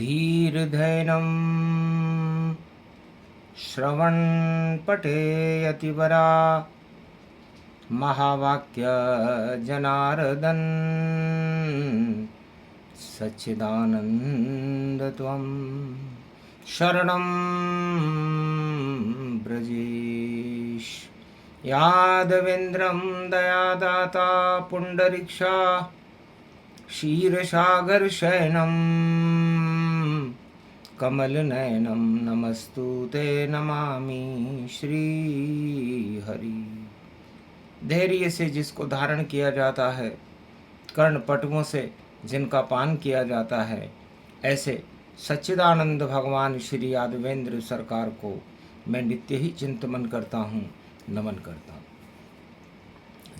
धीर्धैनं श्रवणपठेयतिवरा महावाक्य जनार्दन सच्चिदानंद त्वं शरणं ब्रजेश। यादवेन्द्रं दयादाता पुंडरीक्षा क्षीरसागरशयनं कमलनयनं नमस्तुते नमामि श्रीहरि। धैर्य से जिसको धारण किया जाता है, कर्णपटुओं से जिनका पान किया जाता है, ऐसे सच्चिदानंद भगवान श्री यादवेंद्र सरकार को मैं नित्य ही चिंतन करता हूँ, नमन करता हूँ।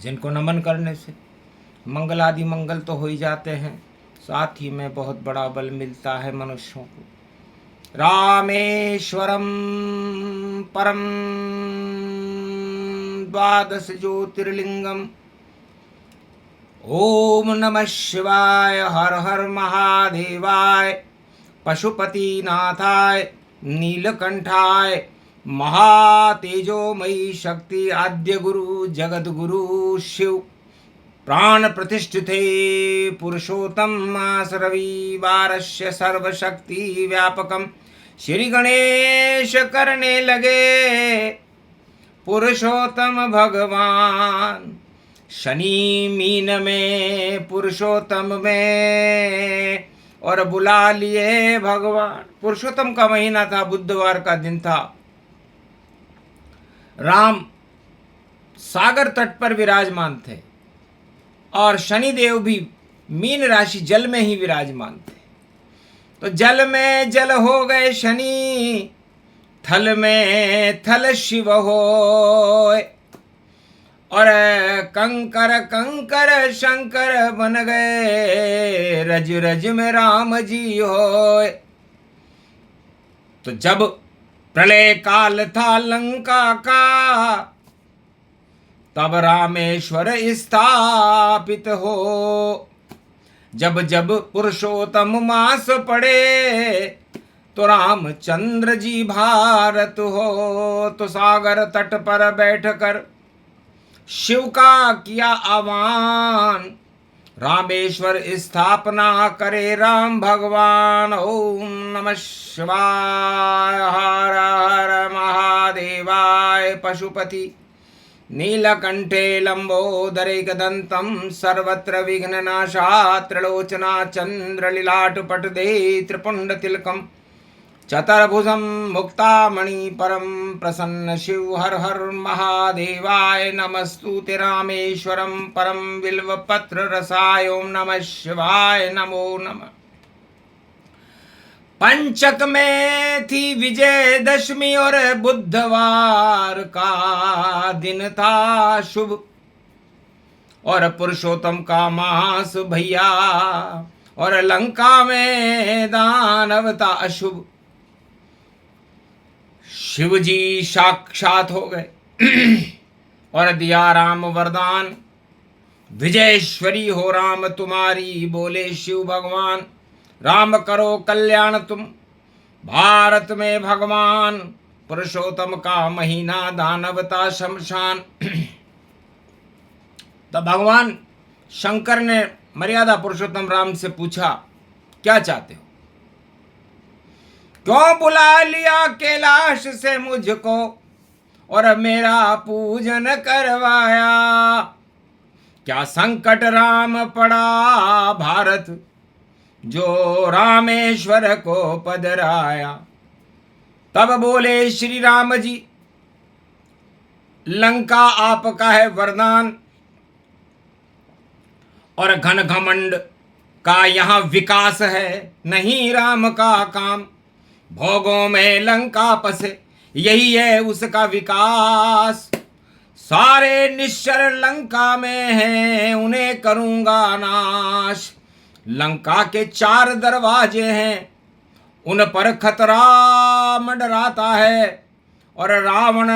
जिनको नमन करने से मंगल आदि मंगल तो हो ही जाते हैं, साथ ही में बहुत बड़ा बल मिलता है मनुष्यों को। रामेश्वरम परम द्वादश ज्योतिर्लिंगम। ओम नमः शिवाय, हर हर महादेवाय, पशुपतिनाथाय, नीलकंठाय, महातेजोमयी शक्ति आद्य गुरु जगत गुरु शिव प्राण प्रतिष्ठिते पुरुषोत्तम मास रविवारस्य सर्वशक्ति व्यापकम श्री गणेश करने लगे पुरुषोत्तम भगवान। शनि मीन में पुरुषोत्तम में और बुला लिए भगवान। पुरुषोत्तम का महीना था, बुधवार का दिन था। राम सागर तट पर विराजमान थे और शनिदेव भी मीन राशि जल में ही विराजमान थे। तो जल में जल हो गए शनि, थल में थल शिव होए, और कंकर कंकर शंकर बन गए, रज रज में राम जी होए। तो जब प्रलय काल था लंका का, तब रामेश्वर स्थापित हो। जब जब पुरुषोत्तम मास पड़े, तो रामचंद्र जी भारत हो। तो सागर तट पर बैठकर शिव का किया आह्वान, रामेश्वर स्थापना करे राम भगवान। ओम नमः शिवाय, हर हर महादेवाय, पशुपति नीलकंठे लंबोदरेकदंतं सर्वत्र विघ्ननाशा त्रिलोचना चंद्रलीलाटपटदे त्रिपुंडतिलकम् चतुर्भुजं मुक्तामणि परम प्रसन्न शिव हर हर महादेवाय। नमस्तुते रामेश्वरम परम बिल्वपत्र रसाय। ओम नमः शिवाय, नमो नमः। पंचक में थी विजयदशमी और बुधवार का दिन था शुभ, और पुरुषोत्तम का मास भैया, और लंका में दानव था अशुभ। शिव जी साक्षात हो गए और दिया राम वरदान, विजयेश्वरी हो राम तुम्हारी, बोले शिव भगवान। राम करो कल्याण तुम भारत में भगवान। पुरुषोत्तम का महीना दानवता शमशान। तो भगवान शंकर ने मर्यादा पुरुषोत्तम राम से पूछा, क्या चाहते हो? क्यों बुला लिया कैलाश से मुझको और मेरा पूजन करवाया? क्या संकट राम पड़ा भारत, जो रामेश्वर को पधराया? तब बोले श्री राम जी, लंका आपका है वरदान, और घन घमंड का यहाँ विकास है, नहीं राम का काम। भोगों में लंका पसे, यही है उसका विकास। सारे निश्चर लंका में हैं, उन्हें करूंगा नाश। लंका के 4 दरवाजे हैं, उन पर खतरा मंडराता है, और रावण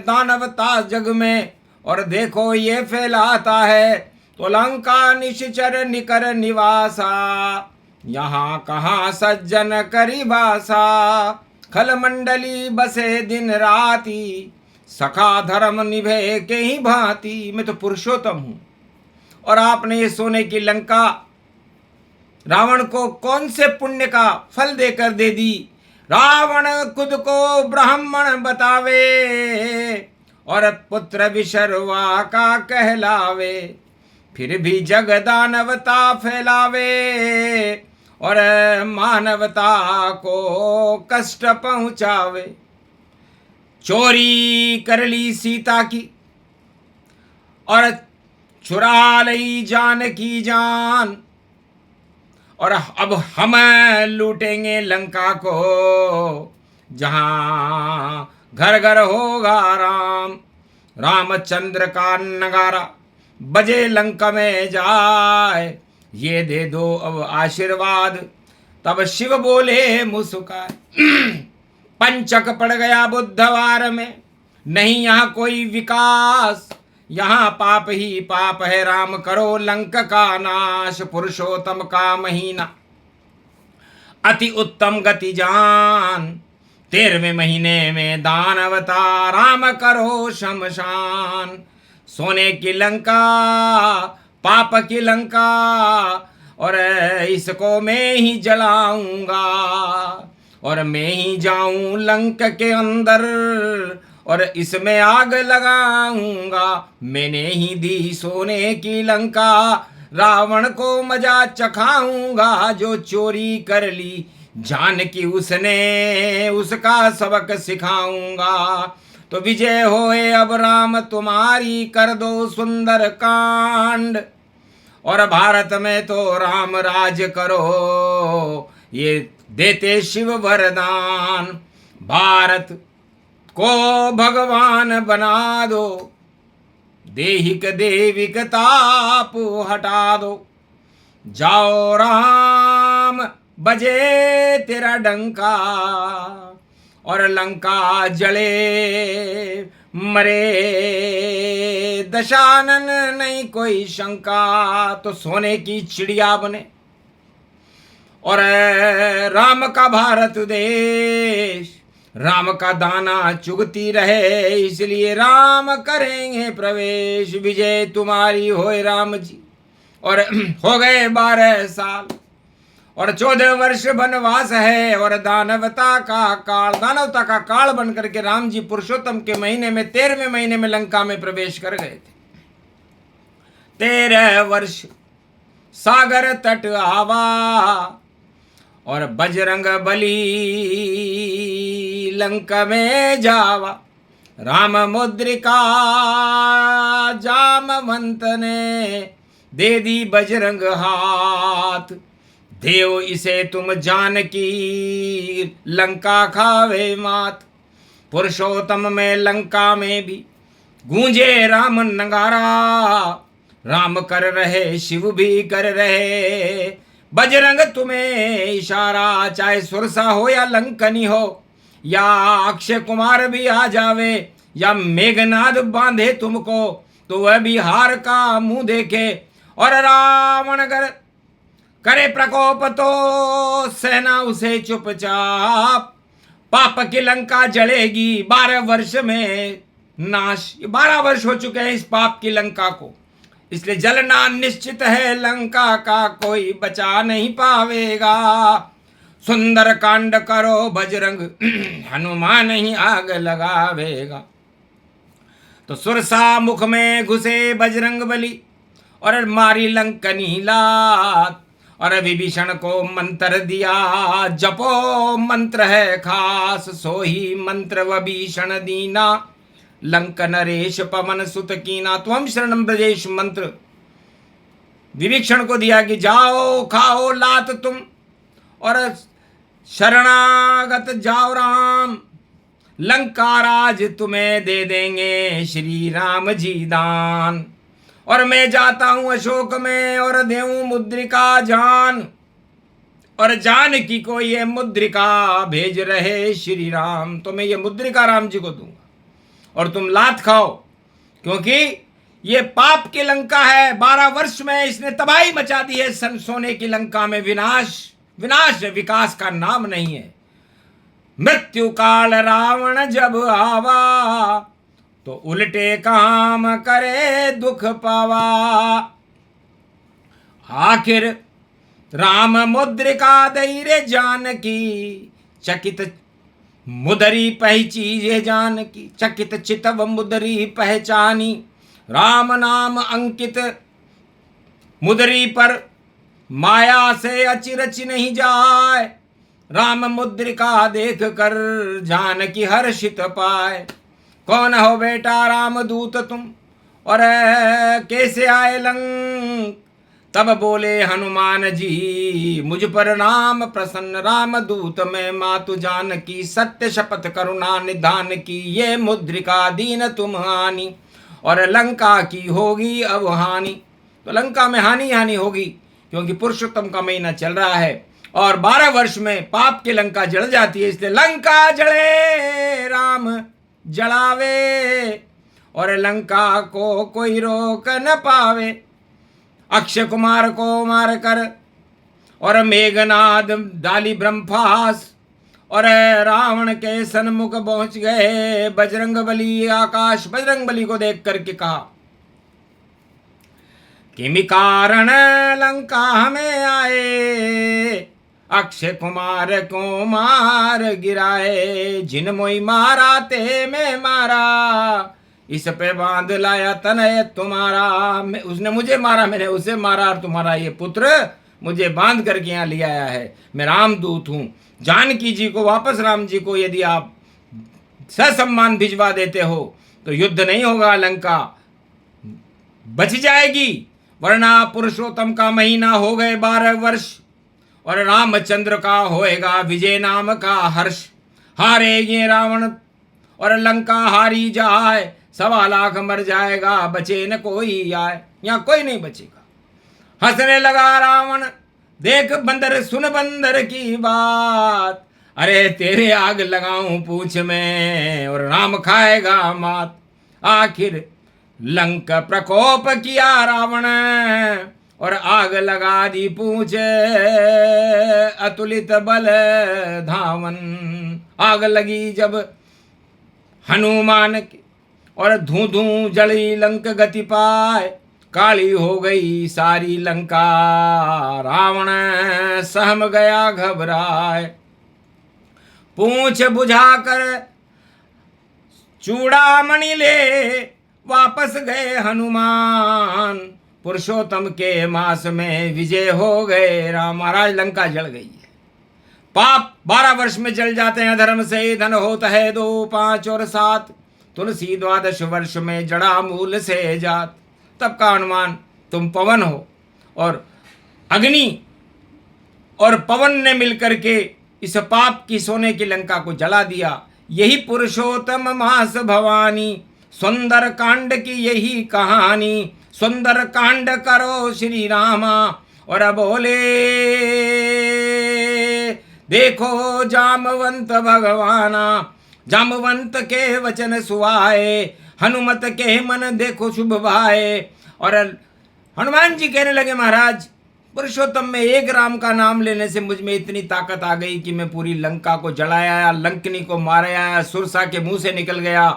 दानवता जग में, और देखो ये फैलाता है। तो लंका निश्चर निकर निवासा, यहाँ कहाँ सज्जन करी बासा, खल मंडली बसे दिन राती, सखा धर्म निभे के ही भांति। मैं तो पुरुषोत्तम हूं और आपने ये सोने की लंका रावण को कौन से पुण्य का फल देकर दे दी। रावण खुद को ब्राह्मण बतावे और पुत्र विशर्वा का कहलावे, फिर भी जग दानवता फैलावे और मानवता को कष्ट पहुंचावे। चोरी कर ली सीता की और चुरा ली जान की जान, और अब हम लूटेंगे लंका को, जहां घर घर होगा राम। रामचंद्र का नगारा बजे लंका में जाए, ये दे दो अब आशीर्वाद। तब शिव बोले मुस्काए, पंचक पड़ गया बुधवार में, नहीं यहाँ कोई विकास, यहाँ पाप ही पाप है। राम करो लंक का नाश, पुरुषोत्तम का महीना अति उत्तम गति जान। 13वें महीने में दानवता, राम करो शमशान। सोने की लंका पाप की लंका, और इसको मैं ही जलाऊंगा, और मैं ही जाऊं लंक के अंदर और इसमें आग लगाऊंगा। मैंने ही दी सोने की लंका, रावण को मजा चखाऊंगा। जो चोरी कर ली जान की उसने, उसका सबक सिखाऊंगा। तो विजय होए अब राम तुम्हारी, कर दो सुंदर कांड, और भारत में तो राम राज करो, ये देते शिव वरदान। भारत को भगवान बना दो, देहिक देविक ताप हटा दो। जाओ राम बजे तेरा डंका, और लंका जले मरे दशानन नहीं कोई शंका। तो सोने की चिड़िया बने और राम का भारत देश, राम का दाना चुगती रहे, इसलिए राम करेंगे प्रवेश। विजय तुम्हारी होए राम जी। और हो गए 12 साल और 14 वर्ष वनवास है, और दानवता का काल बन करके राम जी पुरुषोत्तम के महीने में 13वें महीने में लंका में प्रवेश कर गए थे। 13 वर्ष सागर तट आवा, और बजरंग बली लंका में जावा। राम मुद्रिका जामवंत ने दे दी बजरंग हाथ, देव इसे तुम जानकी लंका खावे मात। पुरुषोत्तम में लंका में भी गूंजे राम नगारा, राम कर रहे शिव भी कर रहे, बजरंग तुम्हें इशारा। चाहे सुरसा हो या लंकनी हो, या अक्षय कुमार भी आ जावे, या मेघनाद बांधे तुमको, तो वह भी हार का मुंह देखे। और रावण करे प्रकोप तो सेना उसे चुपचाप, पाप की लंका जलेगी 12 वर्ष में नाश। 12 वर्ष हो चुके हैं इस पाप की लंका को, इसलिए जलना निश्चित है लंका का, कोई बचा नहीं पावेगा। सुंदर कांड करो बजरंग, हनुमान ही आग लगावेगा। तो सुरसा मुख में घुसे बजरंग बली, और मारी लंकनी लात। और विभीषण को मंत्र दिया, जपो मंत्र है खास, सोही मंत्र विभीषण दीना, लंक नरेश पवन सुत कीना। त्वम शरणम ब्रजेश मंत्र विभीषण को दिया कि जाओ खाओ लात तुम, और शरणागत जाओ राम, लंका राज तुम्हें दे देंगे श्री राम जी दान। और मैं जाता हूं अशोक में और देऊं मुद्रिका जान, और जानकी को ये मुद्रिका भेज रहे श्री राम। तो मैं ये मुद्रिका राम जी को दूंगा और तुम लात खाओ, क्योंकि ये पाप की लंका है। 12 वर्ष में इसने तबाही मचा दी है। सन सोने की लंका में विनाश, विनाश है, विकास का नाम नहीं है। मृत्यु काल रावण जब आवा, तो उल्टे काम करे दुख पावा। आखिर राम मुद्रिका धैर्य जानकी, चकित मुदरी पहचीजे जानकी। चकित चितव मुदरी पहचानी, राम नाम अंकित मुदरी पर, माया से अचिरच नहीं जाए। राम मुद्रिका देख कर जानकी हर्षित पाए। कौन हो बेटा राम दूत तुम, और कैसे आए लंक। तब बोले हनुमान जी, मुझ पर राम प्रसन्न। राम दूत में मातु जानकी, सत्य शपथ करुणा निधान की। ये मुद्रिका दीन तुम हानि, और लंका की होगी अब हानि। तो लंका में हानि होगी, क्योंकि पुरुषोत्तम का महीना चल रहा है और 12 वर्ष में पाप की लंका जल जाती है। इसलिए लंका जले राम जलावे, और लंका को कोई रोक न पावे। अक्षय कुमार को मार कर, और मेघनाद डाली ब्रह्मफास, और रावण के सन्मुख पहुंच गए बजरंग बली आकाश। बजरंग बली को देख करके कहा, किमि कारण लंका हमें आए, अक्षय कुमार को मार गिराए। जिन मोई मारा ते में मारा, इस पे बांध लाया तनय तुम्हारा। उसने मुझे मारा, मैंने उसे मारा, और तुम्हारा ये पुत्र मुझे बांध करके यहाँ ले आया है। मैं रामदूत हूँ। जानकी जी को वापस, राम जी को यदि आप ससम्मान भिजवा देते हो तो युद्ध नहीं होगा, लंका बच जाएगी। वरना पुरुषोत्तम का महीना हो गए 12 वर्ष, और रामचंद्र का होएगा विजय नाम का हर्ष। हारेगे रावण और लंका हारी जाए, 1.25 लाख मर जाएगा, बचे न कोई आए। यहाँ कोई नहीं बचेगा। हंसने लगा रावण, देख बंदर सुन बंदर की बात। अरे तेरे आग लगाऊं पूछ में, और राम खाएगा मात। आखिर लंक प्रकोप किया रावण, और आग लगा दी पूछ अतुलित बल धावन। आग लगी जब हनुमान की, और धू धू जली लंक गति पाए। काली हो गई सारी लंका, रावण सहम गया घबराए। पूंछ बुझाकर चूड़ामणि ले वापस गए हनुमान। पुरुषोत्तम के मास में विजय हो गए राम। महाराज लंका जल गई है। पाप 12 वर्ष में जल जाते हैं। धर्म से धन होता है 2, 5 और 7। तुलसी 12 वर्ष में जड़ा मूल से जात। तब का हनुमान तुम पवन हो, और अग्नि और पवन ने मिलकर के इस पाप की सोने की लंका को जला दिया। यही पुरुषोत्तम मास भवानी, सुंदर कांड की यही कहानी। सुंदर कांड करो श्री रामा, और बोले देखो जामवंत भगवाना। जामवंत के वचन सुहाए, हनुमत के मन देखो शुभ भाए। और हनुमान जी कहने लगे, महाराज पुरुषोत्तम में एक राम का नाम लेने से मुझ में इतनी ताकत आ गई कि मैं पूरी लंका को जलाया, लंकनी को माराया, सुरसा के मुंह से निकल गया,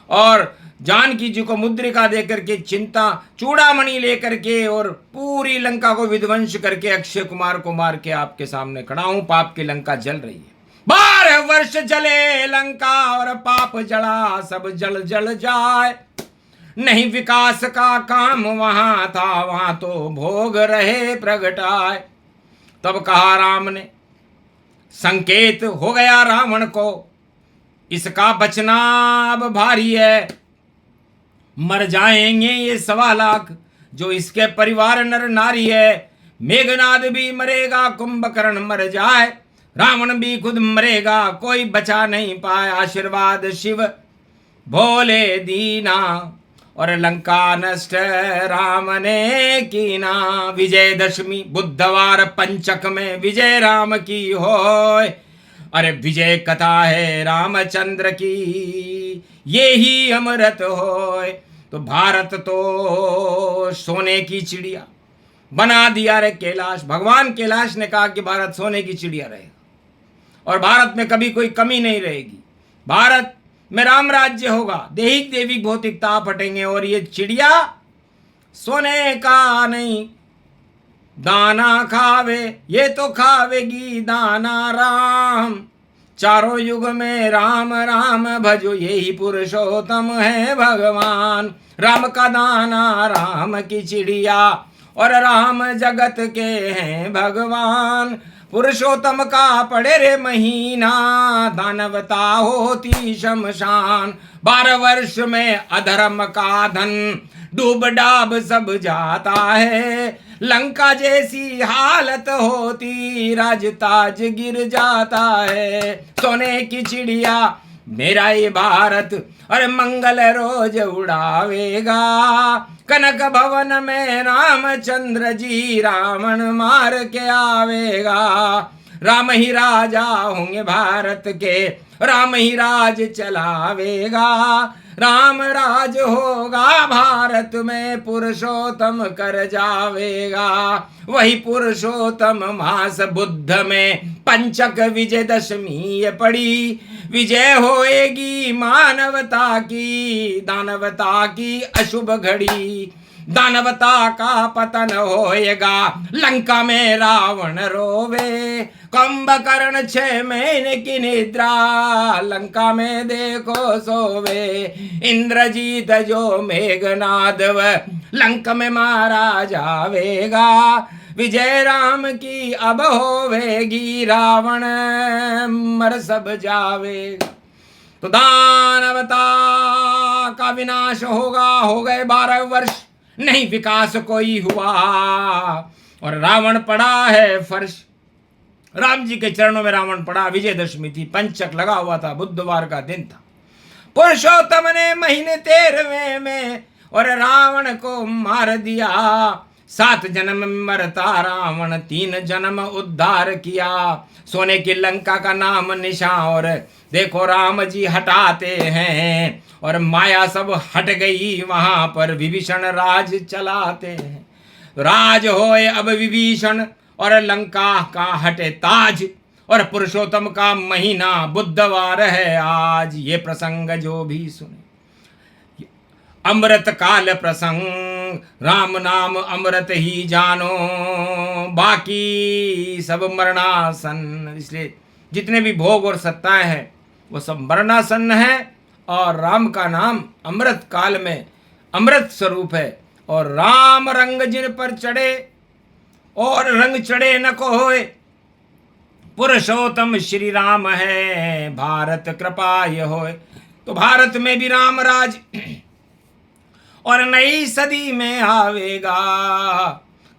और जानकी जी को मुद्रिका देकर के चिंता चूड़ामणि लेकर के, और पूरी लंका को विध्वंस करके अक्षय कुमार को मार के आपके सामने खड़ा हूं। पाप की लंका जल रही है। 12 वर्ष जले लंका, और पाप जला सब जल जल जाए। नहीं विकास का काम वहां था, वहां तो भोग रहे प्रगटाए। तब कहा राम ने, संकेत हो गया रावण को, इसका बचना अब भारी है। मर जाएंगे ये 1.25 लाख, जो इसके परिवार नर नारी है। मेघनाद भी मरेगा, कुंभकर्ण मर जाए, रावण भी खुद मरेगा, कोई बचा नहीं पाए। आशीर्वाद शिव भोले दीना, और लंका नष्ट राम ने कीना। विजयदशमी बुधवार पंचक में विजय राम की होय। अरे विजय कथा है रामचंद्र की, ये ही अमृत होय। तो भारत तो सोने की चिड़िया बना दिया रे कैलाश। भगवान कैलाश ने कहा कि भारत सोने की चिड़िया रहेगा और भारत में कभी कोई कमी नहीं रहेगी। भारत में राम राज्य होगा, दैहिक देविक भौतिकता फटेंगे और ये चिड़िया सोने का नहीं दाना खावे, ये तो खावेगी दाना राम। चारों युग में राम राम भजो, यही पुरुषोत्तम है भगवान। राम का दाना राम की चिड़िया और राम जगत के हैं भगवान। पुरुषोत्तम का पड़े रे महीना, दानवता होती शमशान। 12 वर्ष में अधर्म का धन डूब डाब सब जाता है। लंका जैसी हालत होती, राज ताज गिर जाता है। सोने की चिड़िया मेरा ये भारत, अरे मंगल रोज उड़ावेगा। कनक भवन में रामचंद्र जी रावण मार के आवेगा। राम ही राजा होंगे भारत के, राम ही राज चलावेगा। राम राज होगा भारत में, पुरुषोत्तम कर जावेगा। वही पुरुषोत्तम मास बुद्ध में पंचक विजय दशमी पड़ी। विजय होएगी मानवता की, दानवता की अशुभ घड़ी। दानवता का पतन होएगा, लंका में रावण रोवे। कुंभकर्ण 6 महीने की निद्रा, लंका में देखो सोवे। इंद्रजीत जो मेघनाद लंका में मारा जावेगा। विजय राम की अब होवेगी, रावण मर सब जावेगा। तो दानवता का विनाश होगा। हो गए 12 वर्ष, नहीं विकास कोई हुआ और रावण पड़ा है फर्श। राम जी के चरणों में रावण पड़ा। विजयदशमी थी, पंचक लगा हुआ था, बुधवार का दिन था। पुरुषोत्तम ने महीने 13वें में और रावण को मार दिया। 7 जन्म में मरता रावण, 3 जन्म उद्धार किया। सोने की लंका का नाम निशान और देखो राम जी हटाते हैं और माया सब हट गई वहां पर। विभीषण राज चलाते हैं, राज होए अब विभीषण और लंका का हटे ताज। और पुरुषोत्तम का महीना बुधवार है आज। ये प्रसंग जो भी सुने अमृत काल प्रसंग, राम नाम अमृत ही जानो, बाकी सब मरणासन। इसलिए जितने भी भोग और सत्ताएं हैं वो सब मरणासन है और राम का नाम अमृत काल में अमृत स्वरूप है। और राम रंग जिन पर चढ़े और रंग चढ़े न को होए, पुरुषोत्तम श्री राम है, भारत कृपा ये होए। तो भारत में भी राम राज और नई सदी में आवेगा।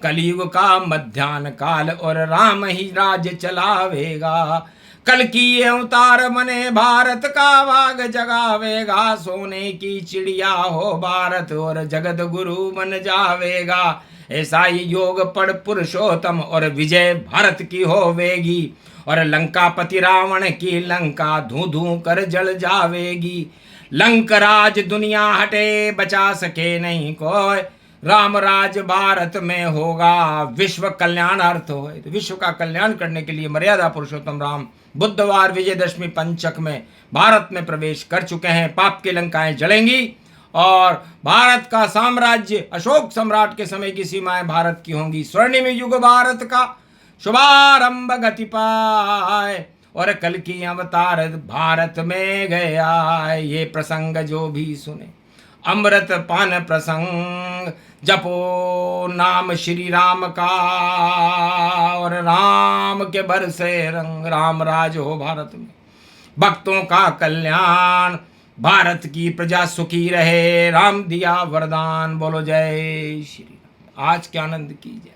कलयुग का मध्यान्ह काल और राम ही राज चलावेगा। कल की ये अवतार बने भारत का भाग जगावेगा। सोने की चिड़िया हो भारत और जगत गुरु बन जावेगा। ऐसा ही योग पढ़ पुरुषोत्तम और विजय भारत की होवेगी। और लंकापति रावण की लंका धू धू कर जल जावेगी। लंक राज दुनिया हटे, बचा सके नहीं कोई। राम राज भारत में होगा, विश्व कल्याण अर्थ हो। तो विश्व का कल्याण करने के लिए मर्यादा पुरुषोत्तम राम बुधवार विजयदशमी पंचक में भारत में प्रवेश कर चुके हैं। पाप की लंकाएं जलेंगी और भारत का साम्राज्य अशोक सम्राट के समय की सीमाएं भारत की होंगी। स्वर्णिम युग भारत का शुभारंभ गति पाए और कल की अवतार भारत में गया। ये प्रसंग जो भी सुने अमृत पान प्रसंग, जपो नाम श्री राम का और राम के बरसे रंग। राम राज हो भारत में, भक्तों का कल्याण, भारत की प्रजा सुखी रहे। राम दिया वरदान, बोलो जय श्री राम। आज के आनंद की जय।